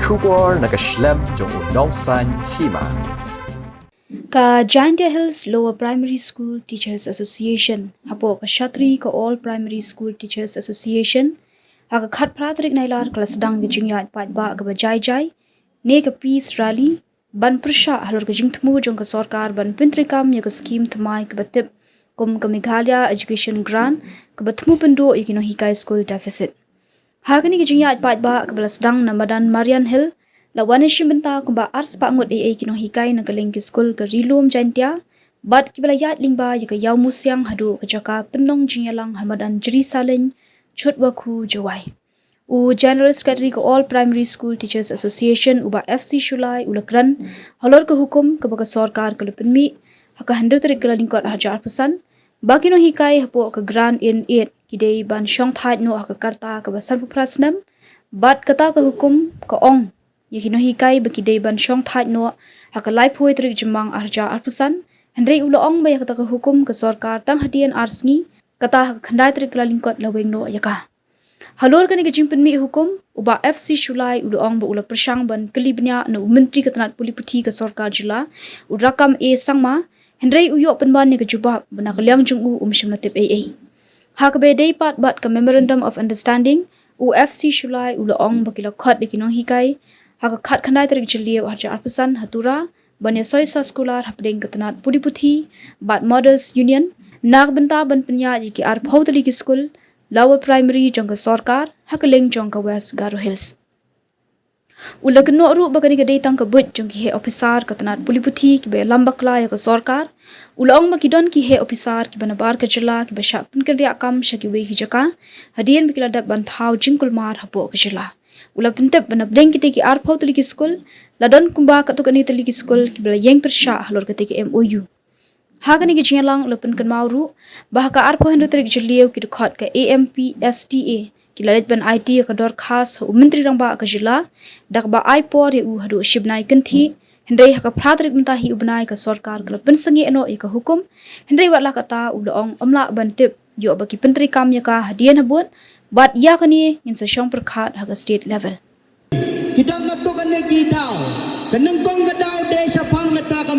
Shubor nakaslem jong unongsan Hima. Ka Jingïakhih Hills Lower Primary School Teachers Association hapo ka Shatri ka All Primary School Teachers Association ha ka khat pratrik nailar ka Sdang Jingïakhih pat ba ka bajai ne ka peace rally ban Pyrshah halor ka Thmu jong ka sarkar ban pintrikam ya ka scheme Thmai ka batip kum ka Meghalaya education grant ka Thmu Pynduh Ïaki Nonghikai school deficit ha ka ni ka Jingïakhih pat ba ka Sdang na Madan Marian Hill lawan benta kumba ars pa ngot Ïaki Nonghikai na kaling ki Skul ka rilum jantia bat ki balayat lingba ya ka yaw musyang hadu ka jaka penong jinyalang hamadan jeri salin chut waku jawai u General Secretary ka All Primary School Teachers Association uba FC Shulai ulakran halor ka hukum ka baka sarkar ka lupenmi haka handu tarik ka lingkot 100% baki Nonghikai hapo ka grant in 8 kidei ban syong thait no haka karta ka basan puprasnam bat kata ka hukum ka ong Ïaki Nonghikai bakidei ban syong thait no haka lai phoi trik jemang 100% hendrei ulo ong ba kata ka hukum ka sarkar tang hadian arsngi kata haka khandai trik la lingkot laweng no Ïaka halor kani ka jingpen mi hukum uba FC Shulai ulo ong ba ula Pyrshah ban kelibnya na menteri ketanat puliputi ka sarkar jila urakam e sangma hendrei uyo penban ni ka jubab bana kaliang jungu shimnatip AA haka be dei pat bat ka memorandum of understanding UFC Shulai ulo ong bakila khat Ïaki Nonghikai haka khat khandai tarik jeliau 100% hatura banya soy sa skular hapdeng ketanat puliputi bat mothers union nak benta ban penya Ïaki ar phautali ki Skul Lower Primary jong ka sarkar hakaleng jong ka West Garo Hills ulag no ru bagani ka dei tang ka but jong ki he officer ketanat puliputi ki be lambakla ya ka sarkar ulong makidon ki he officer ki banabar ka jila ki basha pinkan ria kam shaki we hi jaka hadian bikila dab ban thau jingkul mar hapo ka jila ula pintep banabdeng kita ki ar phautali ki Skul ladon kumba katukani tali ki Skul ki bala yeng Pyrshah halor kate ki MOU hagani ki jingalang ula pinkan mauru bahaka ar pho hendu tarik jiliau ki dukhat ka AMPSTA ki lalit ban IT ka dor khas hu menteri rangba ka jila dakba ipor u hadu shibnai kanthi hendai haka phradrik mentahi ubnai ka sarkar ka pensengi eno ka hukum hendai wala kata ulong amla bantip yo baki pentri kam ya ka hadian habut bat Ïaka ni in sa syong perkhat haga state level kita ngatukan ne kitau kanang kong gadau desa pang kata ka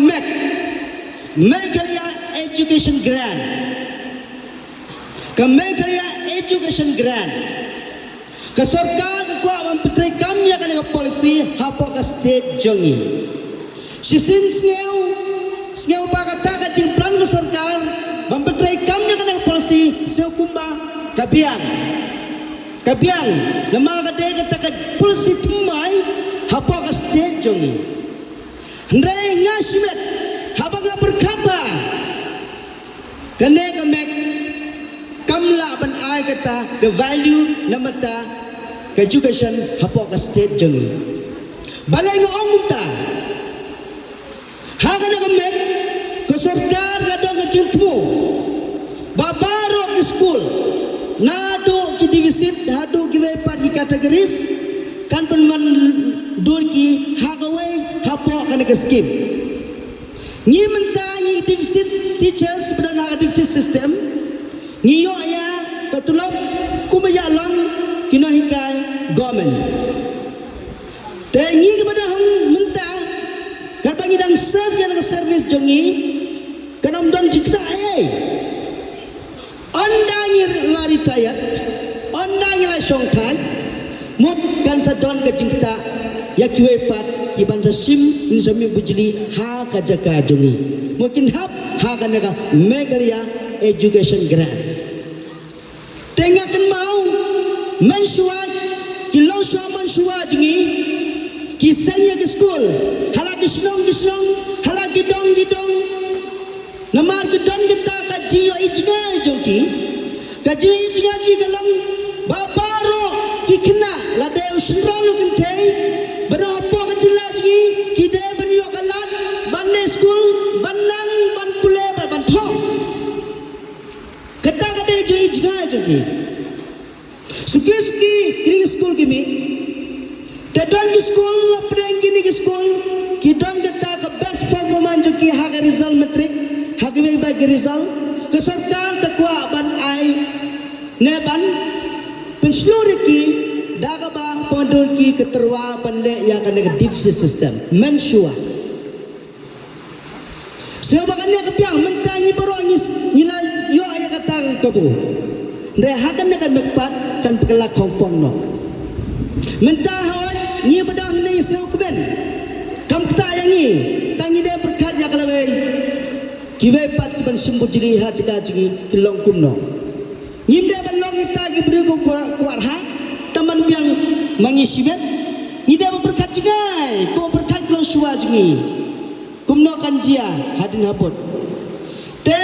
Meghalaya education grant ka Meghalaya education grant ka sarkar ka kwa wan petri kam ya ka policy hapo ka state jongi sisin sneu pa kata ka jimplan ka sarkar wan petri kam ya ka policy seu kumba kabiang nama kadai kata ka policy Thmai hapo ka state jongi ndai ngasimet haba ka berkata kane ka mek kamla ban ai kata the value namata ka education hapo ka state jongi balai ngo omuta haga na ka mek ka sarkar ka dong ka Thmu babaro ki Skul nado ki divisit hado ki we par ki kategoris kan penman dur ki hagawe hapo kan ka scheme ni menta ni divisit teachers ki pada negative system ni yo ya katulap kumaya lang Nonghikai government te ni ki pada hang menta kan pangi dang serve yang ka service jongi kanam don jikta ondangi la retired ondangi la shongtai mut kan sa don ka jingta ya kiwe pat ki ban sa sim in sami bujli ha ka jaka jongi mungkin hap ha ka naga Meghalaya education grant tenga kan mau mansua ki long shwa mansua jongi ki sanya ki Skul halaki snong halaki dong namar ke don kita ka jiyo ijnai jonki ka jiyo ijnai ji dalam babaro ki kena la de usralu kentei berapo ka jilaji ki de banyo kalat banne Skul banang ban pule ban thong kata ka de jiyo ijnai jonki suki kiri Skul kimi te don ki Skul apreng kini ki Skul ki don kita ka best performance jonki haga result metric hagiwe bagi result ke sarkar ke kwa ban ai ne ban pensluriki dak Kaba pendur ki keterwa panle ya kan negatif system mensua sebagai kepiang mentangi baru nila yo ayat kata kabu rehakan dengan mepat kan pekelak kompong no mentah hoy ni bedang ni seu keben kam kata yang ni tangi dia berkat ya kalawai kiwe pat kiban simbu jiri ha jaga jigi kilong kumno nyim dia balong kita gi beri ko kuarha taman biang mangisi bet ni dia berkat jigai ko berkat kilong suwa jigi kumno kan jia hadin habot te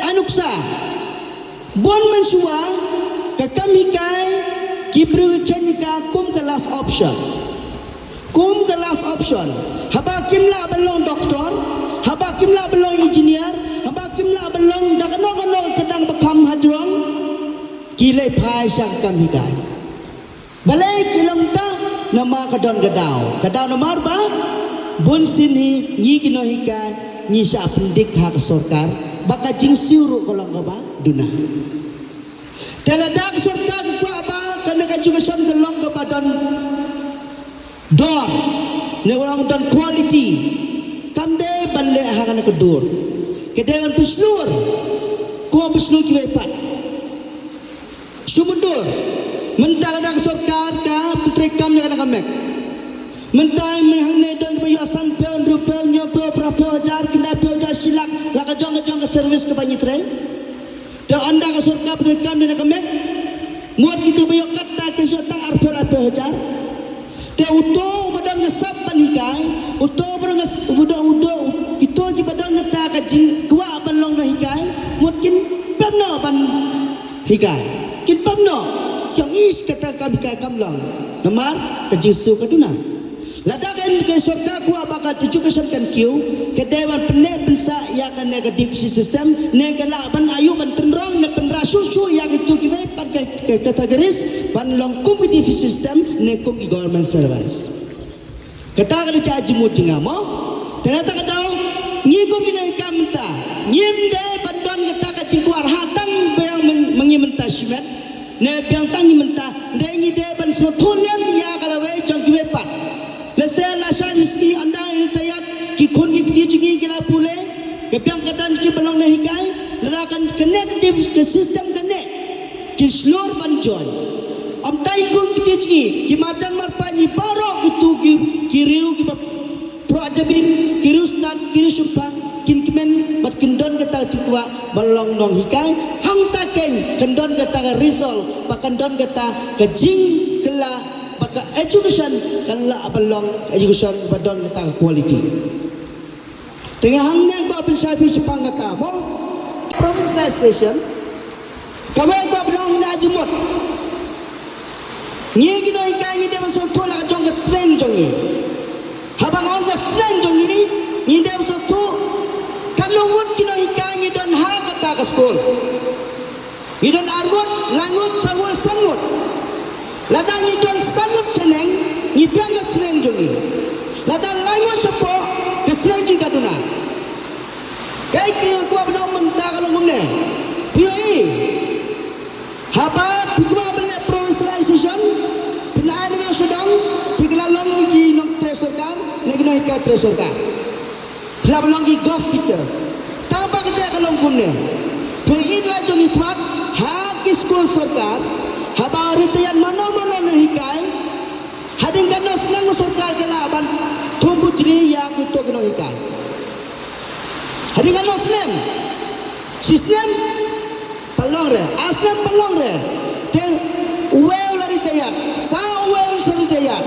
anuksa bon mensua ka kamikai kibru kenika kum ke last option haba kimla belong doktor haba kimla belong engineer haba kimla belong dagano kadang bekam hadrong kile phai sak kamikai balai kilom ta nama kadon gadau nomor ba bun sini ni kino hika ni sa pendik hak sorkar baka jing siuru kolong ka ba duna teledak sorkar ku apa kana education kolong ka ba don ne orang don quality kamde balle hakana kedur kedewan pislur ko pislur ki wepat sumundur mentang dak sorkar ka putrekam ne kana kamek mentai menghang don bayu asan pel rupel nyopo prapo jar kena pel jar silak laka jong ke servis ke banyi tre dan anda ke surga berikan dan kemek muat kita bayu kata ke sotang arpel arpel jar te uto badan ngesap panikai uto badan udo itu di badan ngeta ka jing kuwa balong na hikai mungkin pemno ban hikai kin pemno yang is kata ka hikai kamlang namar ka jing su kaduna ladakan ke surga ku apakah education kan kiu ke dewan penek pensa ya kan negatif sistem negala ban ayu ban tenrong ne penra susu yang itu kiwe pan ke kategoris ban long competitive system ne kum government service kata kan ca jemut jingamo ternyata kadau ngigo kina ikamta nyinde bandon kata ka jingkuar hatang bayang mengimenta simet ne biang tangi menta ne ngide ban sotulian ya kalawe jang kiwe pat lesel lasal iski anda tayat ki kon ki jigi gila pule ke piang kadan ki belong nahi kai lerakan connective ke system connect ki slur banjon am tai kon ki jigi ki marjan marpani barok itu ki riu ki projabin ki rustan ki supa kin kimen bat kendon kata cikwa belong nong hikai hang taken kendon kata result pakandon kata kejing kela maka education kanlah belong education badon kata quality tengah hangnya ko Pyrshah Jepang kata mo provincialization kawai ko belong na jumot ni gino ikai dia masuk tu lah jong ke strength jong ni habang on ke strength jong ni dia masuk tu kalungut gino ikai don ha kata ke skul ni don argut langut sawal sangut ladang idon sanut seneng ngipiang ke sereng jongi ladang lango sepo ke sereng juga duna kai kaya kuah benar mentah kalau ngumne POE haba pikma beli provincialization penaan dengan sedang pikla long lagi nok tresorkan lagi nok ikat tresorkan pikla lagi golf teachers tambah kerja kalau ngumne POE lah jongi kuat haki skul sorkar haba ritian mana-mana nahikai hading kano senang surkar kelaban tumbuh jeri yang itu kena hikai hading kano senang sistem pelong re asam pelong re te well lari tayat sa well sari tayat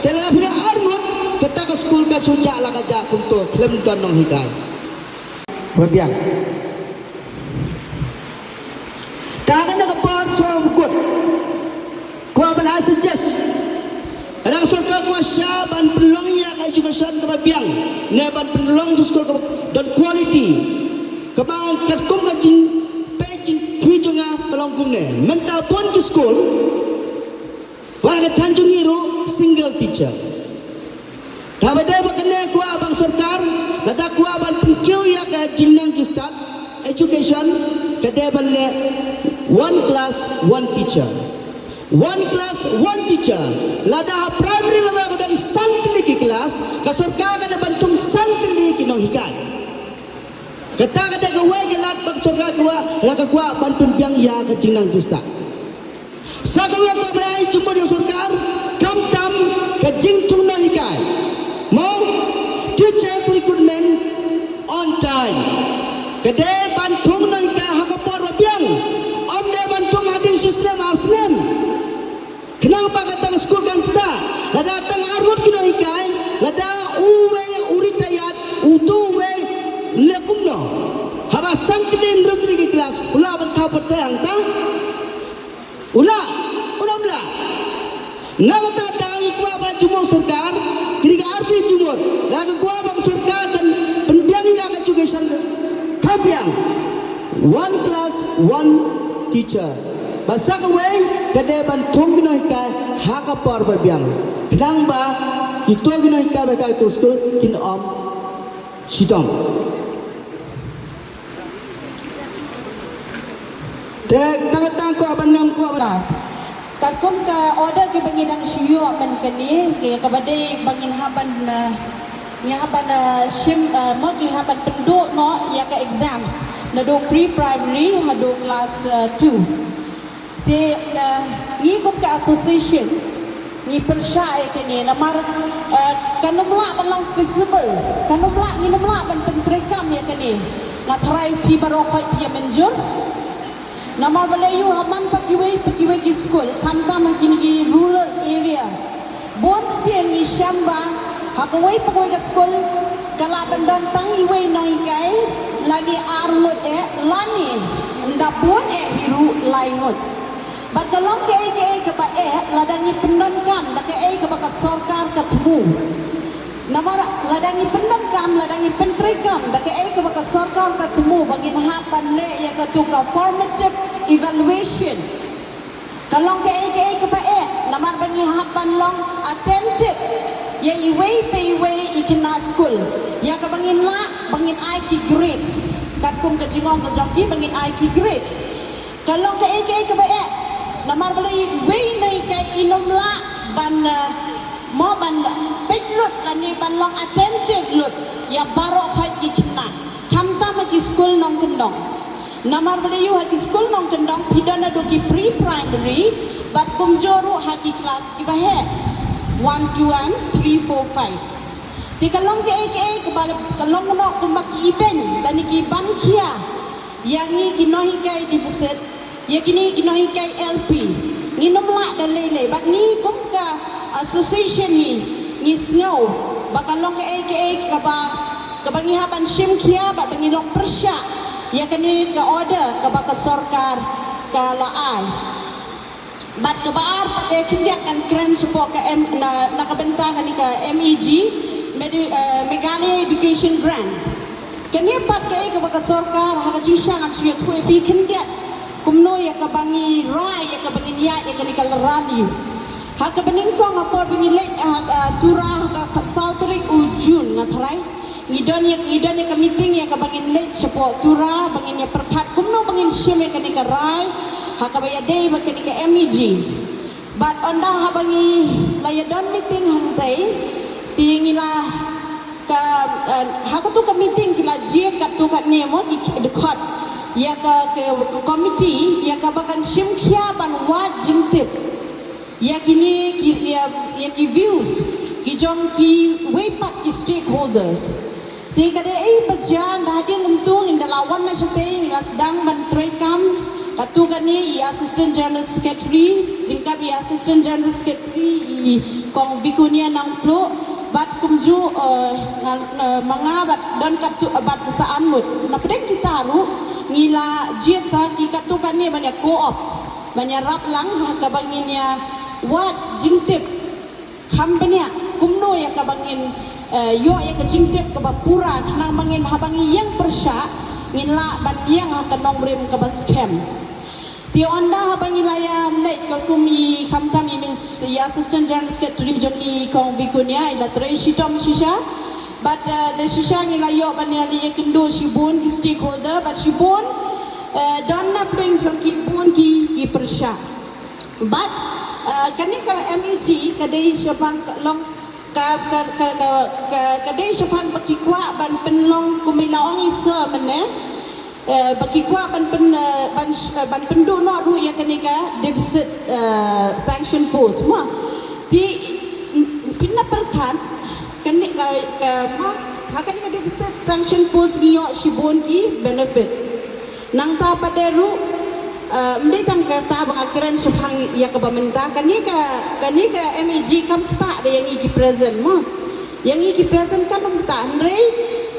te la pina armut kata ke skul ka suja la kaja kunto klem ton nong hikai berbiang tak kena kepar suara bukut kuah belah suggest Adang surga kuasa ban pelong ya kai education ke biang ne ban pelong sekolah dan quality kebang kat kum ka jing pe jing pui jonga pelong kum ne mental pun ke school warga tanjung iru single teacher tabade bakne kuah bang sarkar lada kuah ban pukil ya ka jingnang start education kade balle one class one teacher one class, one teacher. Lada primary level dan santri ki kelas, kasorka kada bantung santri ki Nonghikai. Kata kada gawe gelat bak sorka gua, laka gua bantun biang ya ke Jinang Krista. Sagawa ko berai cuma di sorkar, kam tam ke Jing tung Nonghikai. Mau teachers recruitment on time. Kede bantung Nonghikai hakapor biang. Omne bantung adin sistem arsnem. Kenapa kata skul kan kita? Lada tang arut ki Nonghikai, lada uwe uritayat, utuwe lekumno. Haba santlin rutri ki kelas, ula bantau pertayang ta? Ula mula. Ngata tang kuwa ba cuma सरकार, kiri ka arti cuma. Laga kuwa ba सरकार dan penbiang ila ka education. Kabiang. One class, one teacher. Basa kawe kade bantung Nonghikai haka par berbiang. Kenang ba kita Nonghikai beka itu skul kin om sitong. Tang ko aban nam ko aban. Karkum ka order ke bangin ang siyo man kani ke kabade bangin haban shim mo ki haban Pynduh no Ïaka exams na do pre-primary hado class 2. Te ni kum ka association ni Pyrshah kini namar kanumla balang visible kanumla ni namla ban pentrekam ya kini na try pi barokoi pi menjur namar balayu haman pakiwai ki school kamta makini ki rural area bon sien ni shamba hakawai pakwai ka school kala bandan tangi wei Nonghikai lagi armut lani ndapun hiru lainut. But kalau ke ba ladangi pendankam da ke ba ka sarkar ka Thmu. Namar ladangi pendankam ladangi pentrekam da ke ba ka sarkar ka Thmu bagi hapan le ya ka tu ka formative evaluation. Kalau ke ba namar bagi hapan long attentive ya iwei ikina school. Ya ka bangin Ïaki grades. Katkum ka jingong ka joki bangin Ïaki grades. Kalau ke ba namar balai wei Nonghikai inomla ban mo ban peklut lani ban long attentive lut ya baro haki kena kamta maki school nong kendong namar balai yu haki school nong kendong pidana doki pre primary bat kumjoru haki kelas ibahe 1 2 1 3 4 5 ti kalong ke kalong nok kumaki event dan ki bankia yang ni Nonghikai deficit ya kini Nonghikai LP nginomla dan lele bat ni kum ka association ni ngau bakalong ke bangi haban shimkhia bat bangi long Pyrshah ya kini ka order ka ba sarkar ka laai bat ka baar pate kinyak kan kren support ka na kabenta kan ka MEG Meghalaya Education Grant kini pat ka ba sarkar ha ka jisang at suya tu pi kinyak kumno ya kabangi rai ya kabangi ya kanikal rally ha kabaning ko ngapor binilek turah ka sautrik ujun ngatrai ngidon ya ka meeting ya kabangin lek support turah bangin ya perkat kumno bangin syem ya kanikal rai ha kabaya day bakanika MEG but onda ha bangi layadon meeting hantai tingila ka ha ka tu ka meeting kila je ka tu ka nemo dekat ya ke komiti ya ka bakan shimkhia ban wajib tip ya kini ya ki views ki jong ki wepat ki stakeholders ti kada bajan hadin untung inda lawan na sete ila Sdang ban trekam katu kani assistant general secretary lingkap assistant general secretary kong vikunia nang pro bat kumju mangabat dan katu bat saan mut na pedek kita ru ngila jiet sa kikatukan ni banyak co-op banyak rap lang kabanginnya wat jingtip company kumno ya kabangin yo ya ke jingtip ke bapura nang bangin habangi yang Pyrshah ngila ban yang ka nomrem ka baskem ti onda habangi laya lek ka kumi kamtam mis ya assistant general secretary jomi kong bikunya ila treshi tom shisha but the shisha ngila yo banyali ekendo shibun stakeholder but shibun donna playing joki bun ki Pyrshah but kani ka MEG kadai syapang long kadai syapang bakikwa ban penlong kumilaong isa mene bakikwa ban Pynduh no ru ya kani ka deficit sanction post ma di pinna perkan kani ka kani ka deficit sanction post niyo shibon ki benefit nang ta paderu mesti tang kata bang akhiran syafang ya ke pemerintah kani ka MEG kam tak ada yang iki present mo yang iki present kan tak ndrei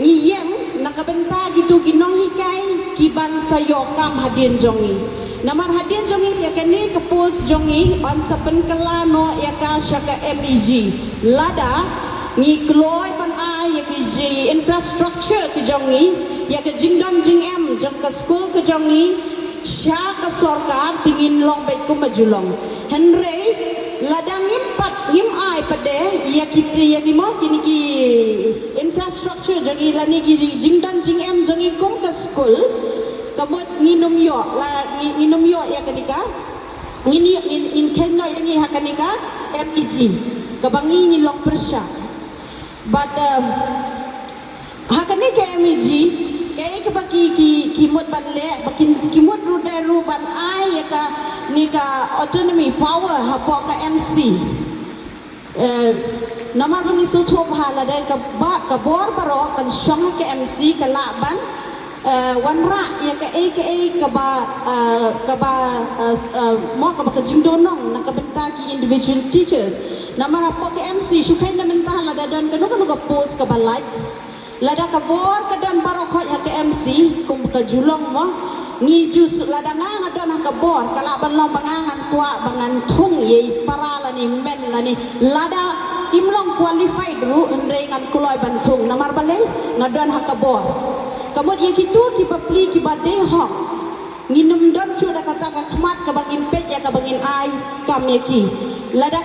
ni yang nakabenta gitu Nonghikai ki ban sayo kam hadin jongi namar hadin jongi ya kani ke post jongi on sapen kala no ya ka syaka MEG lada ni kloy ban ai ya ki ji infrastructure ki jongi ya ke jingdan jingem jong ke skul ke jongi Syaka sorkar tingin long baik ku majulong Henry ladang impat ngim ai pade ya kita ya ni mo kini ki infrastructure jangi lani ki jingdan jingem jangi kum ke skul kamut nginum yo la nginum yo ya kanika ngini in kenoi ni hakanika MEG kabangi ni long Pyrshah but hakanika MEG kaya ka kimut ban le kimut ruderu ban ai ya ka ni ka autonomy power hapo ka MC namar bang isu thop hala dai ka bor baro kan syong ka MC ka laban wanra ya ka mo ka jingdonong nakabenta ki individual teachers namar hapo ka MC syukai na mentah la dadon kanu ka post ka balai lada kabor kadan barokot ya ke MC kum ka julong mo ni jus lada ngadon ka bor kala banlong bangangan tua bangan thung ye parala ni men la ni lada imlong qualified ru ndengan kuloy bantung namar balai ngadon ha ka bor kamot ye kitu ki papli ki bade hok nginum don sudah kata ka khmat ka bangin pet ya ka bangin ai kam ye ki lada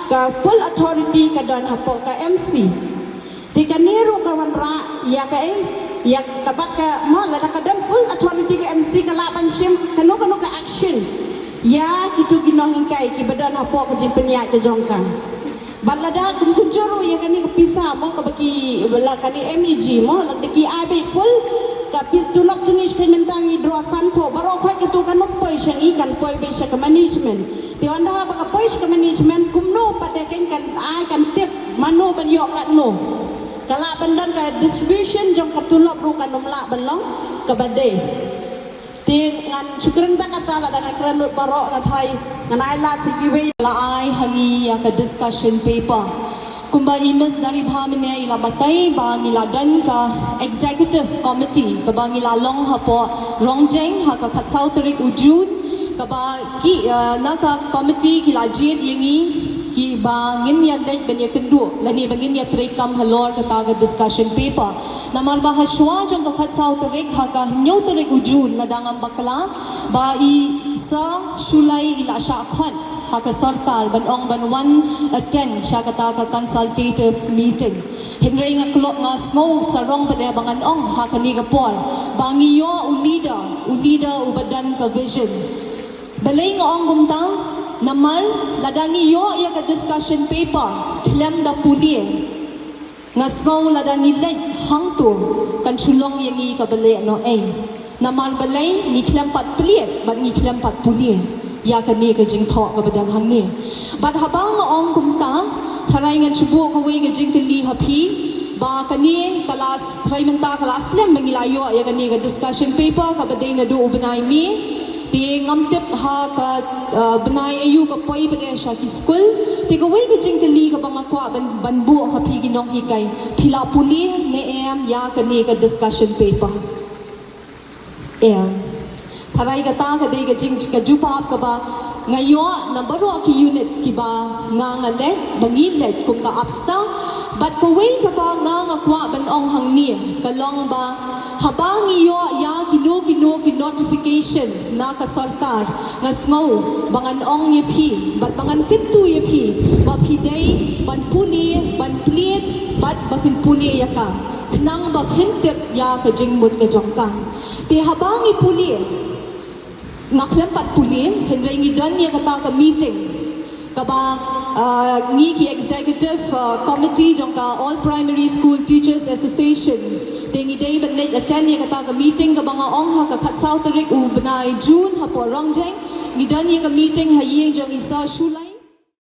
ka full authority ka don ha po ka MC Tika niru kawan ra ya ka ya kabat ka mo la ka dan full authority ka MC ka laban sim kanu ka action ya kitu Nonghikai ki badan hapo ka jimpenya ka jongka balada kum kunjuru ya kani pisa mo ka baki bala kani MEG mo la ki abe full ka pitulak chungis ka mentangi drosan ko baro ka kitu kanu poi syangi kan poi be ka management ti anda ba ka poi ka management kumno pada kan ai kan tip mano ban yo kat no kala bandan ka distribution jong katulok ru kanumla banlong kabade ti ngan sukren ta kata la dengan krenut baro ngathai ngan ai la sikiwe la ai hangi ya ka discussion paper kumba imes dari bhamine ila batai bangila dan ka executive committee ka bangila long hapo rongjeng ha ka khatsau tarik ujud ka ba ki na ka committee kila jit yangi ki bangin ya dek ben ya kendu lani bangin ya trekam halor kata ga discussion paper namar bahaswa jong ka khatsau tarik ha ka nyau tarik ujun ladangam bakla ba i sa shulai ila sha khan ha ka sarkar ban ong ban one attend sha kata ka consultative meeting henry nga klok nga smoke sa rong pade bangan ong ha ka ni ga por bangiyo ulida ubadan ka vision balay nga ong gumta namar ladangi yo ya ka discussion paper klem da pulie ngasgo ladangi lek hangtu kan chulong yangi ka bale no ai namar balai ni klem pat pliet bat ni klem pat pulie ya ka ni ka jing tho ka badan hang ni bat habang ong kumta tharai ngan chubu ka we ga jing kli hapi ba ka ni kelas tharai menta kelas lem mengilayo ya ka ni ka discussion paper ka badai na do ubnai mi ti ngamtep ha ka benai ayu ka poi Pyrshah ki skul ti ka wei ka jingkali ka bangakwa banbu ha phi Nonghikai phila puli ne em ya ka ni ka discussion paper tharai ka ta ka dei ka jing ka jupap ka ba ngayo na baro ki unit ki ba nga le bangin le kum ka absta bat ka wei ka ba nga kwa ban ong hang ni ka long ba habang iyo ya kino ki notification na ka sarkar nga smau bangan ong ye phi bat bangan kitu ye phi ba phi dei ban puli ban pliet bat bakin puli ya ka nang ba phintep ya ka jingmut ka jongka ti habang i puli ngaklem pat pulim henry ngidan ya kata ka meeting kaba ngi ki executive committee jongka all primary school teachers association dengi day ban net attend ya kata ka meeting ka banga ong ha ka khat sau tarik u banai june ha po rongjeng ngidan ya ka meeting ha yeng jong isa shula